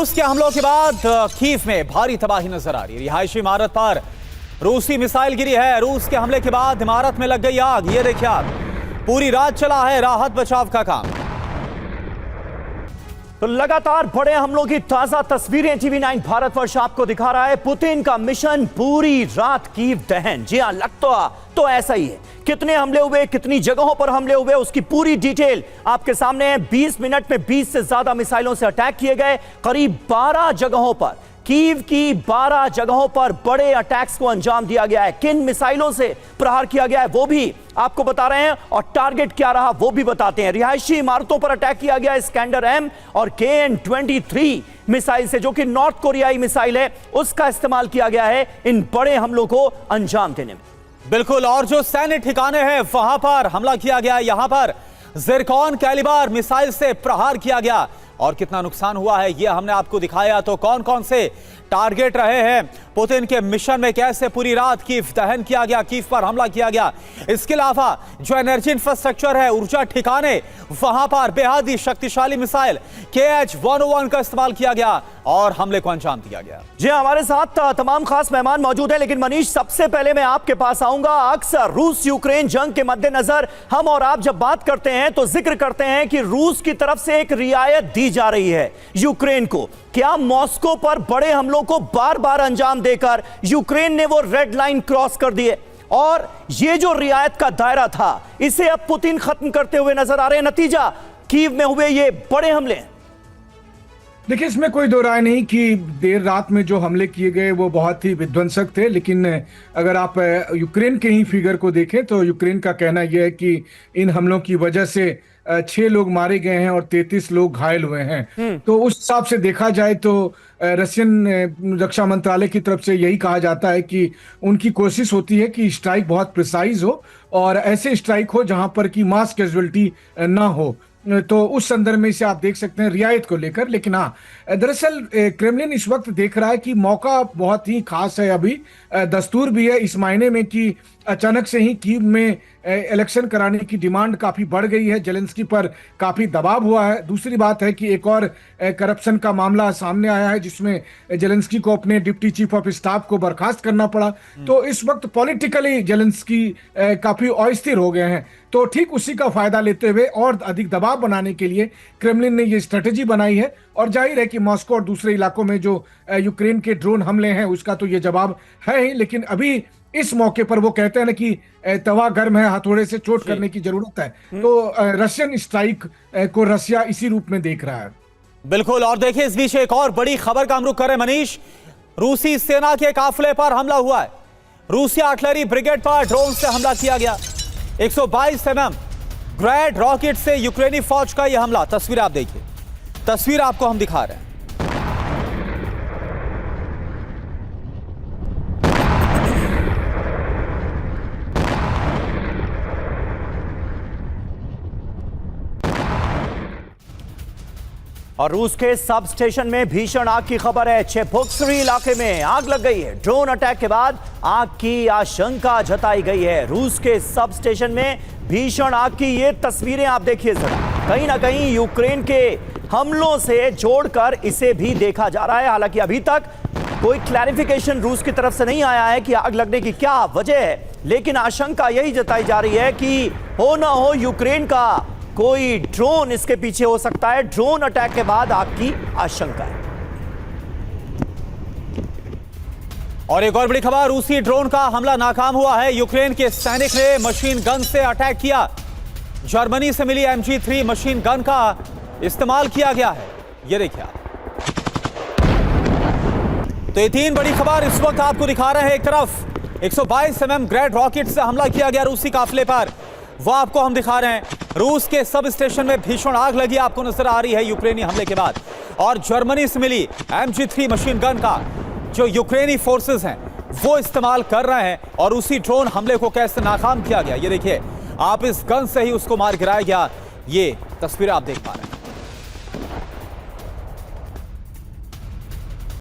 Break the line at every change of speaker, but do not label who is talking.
रूस के हमलों के बाद कीव में भारी तबाही नजर आ रही है। रिहायशी इमारत पर रूसी मिसाइल गिरी है। रूस के हमले के बाद इमारत में लग गई आग। ये देखिए आग, पूरी रात चला है राहत बचाव का काम।
तो लगातार बड़े हमलों की ताजा तस्वीरें TV9 भारतवर्ष आपको दिखा रहा है। पुतिन का मिशन पूरी रात कीव दहन। जी हां, लगता तो ऐसा ही है। कितने हमले हुए, कितनी जगहों पर हमले हुए, उसकी पूरी डिटेल आपके सामने है। 20 मिनट में 20 से ज्यादा मिसाइलों से अटैक किए गए। करीब 12 जगहों पर, कीव की 12 जगहों पर बड़े अटैक्स को अंजाम दिया गया है। किन मिसाइलों से प्रहार किया गया है वो भी आपको बता रहे हैं, और टारगेट क्या रहा वो भी बताते हैं। रिहायशी इमारतों पर अटैक किया गया स्कैंडर M और KN-23 मिसाइल से, जो कि नॉर्थ कोरियाई मिसाइल है, उसका इस्तेमाल किया गया है इन बड़े हमलों को अंजाम देने में।
बिल्कुल, और जो सैन्य ठिकाने हैं वहां पर हमला किया गया। यहां पर जिरकॉन कैलिबर मिसाइल से प्रहार किया गया और कितना नुकसान हुआ है ये हमने आपको दिखाया। तो कौन कौन से टारगेट रहे हैं पुतिन के मिशन में, कैसे पूरी रात कीव दहन किया गया, कीव पर हमला किया गया। इसके अलावा जो एनर्जी इंफ्रास्ट्रक्चर है, ऊर्जा ठिकाने, वहां पर बेहद ही शक्तिशाली मिसाइल KH-101 का इस्तेमाल किया गया और हमले को अंजाम दिया गया।
जी हमारे साथ तमाम खास मेहमान मौजूद हैं, लेकिन मनीष सबसे पहले मैं आपके पास आऊंगा। अक्सर रूस यूक्रेन जंग के मद्देनजर हम और आप जब बात करते हैं तो जिक्र करते हैं कि रूस की तरफ से एक रियायत दी जा रही है यूक्रेन को। क्या मॉस्को पर बड़े हमलों को बार बार अंजाम देकर यूक्रेन ने वो रेड लाइन क्रॉस कर दिए, और ये जो रियायत का दायरा था इसे अब पुतिन खत्म करते हुए नजर आ रहे हैं? नतीजा कीव में हुए ये बड़े हमले।
देखिए, इसमें कोई दो राय नहीं कि देर रात में जो हमले किए गए वो बहुत ही विध्वंसक थे। लेकिन अगर आप यूक्रेन के ही फिगर को देखें तो यूक्रेन का कहना यह है कि इन हमलों की वजह से 6 लोग मारे गए हैं और 33 लोग घायल हुए हैं। तो उस हिसाब से देखा जाए तो रशियन रक्षा मंत्रालय की तरफ से यही कहा जाता है कि उनकी कोशिश होती है कि स्ट्राइक बहुत प्रिसाइज हो और ऐसे स्ट्राइक हो जहां पर कि मास कैजुअलिटी ना हो। तो उस संदर्भ में इसे आप देख सकते हैं रियायत को लेकर। लेकिन हाँ, दरअसल क्रेमलिन इस वक्त देख रहा है कि मौका बहुत ही खास है। अभी दस्तूर भी है इस मायने में कि अचानक से ही कीव में इलेक्शन कराने की डिमांड काफी बढ़ गई है। जेलेंस्की पर काफी दबाव हुआ है। दूसरी बात है कि एक और करप्शन का मामला सामने आया है जिसमें जेलेंस्की को अपने डिप्टी चीफ ऑफ स्टाफ को बर्खास्त करना पड़ा। तो इस वक्त पॉलिटिकली जेलेंस्की काफी अस्थिर हो गए हैं। तो ठीक उसी का फायदा लेते हुए और अधिक दबाव बनाने के लिए क्रेमलिन ने ये स्ट्रेटेजी बनाई है। और जाहिर है कि मॉस्को और दूसरे इलाकों में जो यूक्रेन के ड्रोन हमले हैं उसका तो ये जवाब है ही। लेकिन अभी इस मौके पर वो कहते हैं ना कि तवा गर्म है, हथौड़े से चोट करने की जरूरत है। तो रशियन स्ट्राइक को रशिया इसी रूप में देख रहा है।
बिल्कुल, और देखिए इस बीच एक और बड़ी खबर का हम रुख करें मनीष। रूसी सेना के काफिले पर हमला हुआ है। रूसी आर्टिलरी ब्रिगेड पर ड्रोन से हमला किया गया। 122 mm ग्रैड रॉकेट से यूक्रेनी फौज का यह हमला। तस्वीर आप देखिए, तस्वीर आपको हम दिखा रहे हैं।
और रूस के सब स्टेशन में भीषण आग की खबर है। चेबोक्सरी इलाके में आग लग गई है। ड्रोन अटैक के बाद आग की आशंका जताई गई है। रूस के सब स्टेशन में भीषण आग की ये तस्वीरें आप देखिए जरा। कहीं ना कहीं यूक्रेन के हमलों से जोड़कर इसे भी देखा जा रहा है। हालांकि अभी तक कोई क्लैरिफिकेशन रूस की तरफ से नहीं आया है कि आग लगने की क्या वजह है, लेकिन आशंका यही जताई जा रही है कि हो ना हो यूक्रेन का कोई ड्रोन इसके पीछे हो सकता है। ड्रोन अटैक के बाद आग की आशंका है।
और एक और बड़ी खबर, रूसी ड्रोन का हमला नाकाम हुआ है। यूक्रेन के सैनिक ने मशीन गन से अटैक किया। जर्मनी से मिली MG3 मशीन गन का इस्तेमाल किया गया है। ये देखिए आप। तो ये 3 बड़ी खबर इस वक्त आपको दिखा रहे हैं। एक तरफ 122 mm ग्रैड रॉकेट से हमला किया गया रूसी काफिले पर, वो आपको हम दिखा रहे हैं। रूस के सब स्टेशन में भीषण आग लगी आपको नजर आ रही है यूक्रेनी हमले के बाद। और जर्मनी से मिली MG3 मशीन गन का जो यूक्रेनी फोर्सेस हैं वो इस्तेमाल कर रहे हैं। और उसी ड्रोन हमले को कैसे नाकाम किया गया ये देखिए आप। इस गन से ही उसको मार गिराया गया। ये तस्वीरें आप देख पा रहे हैं।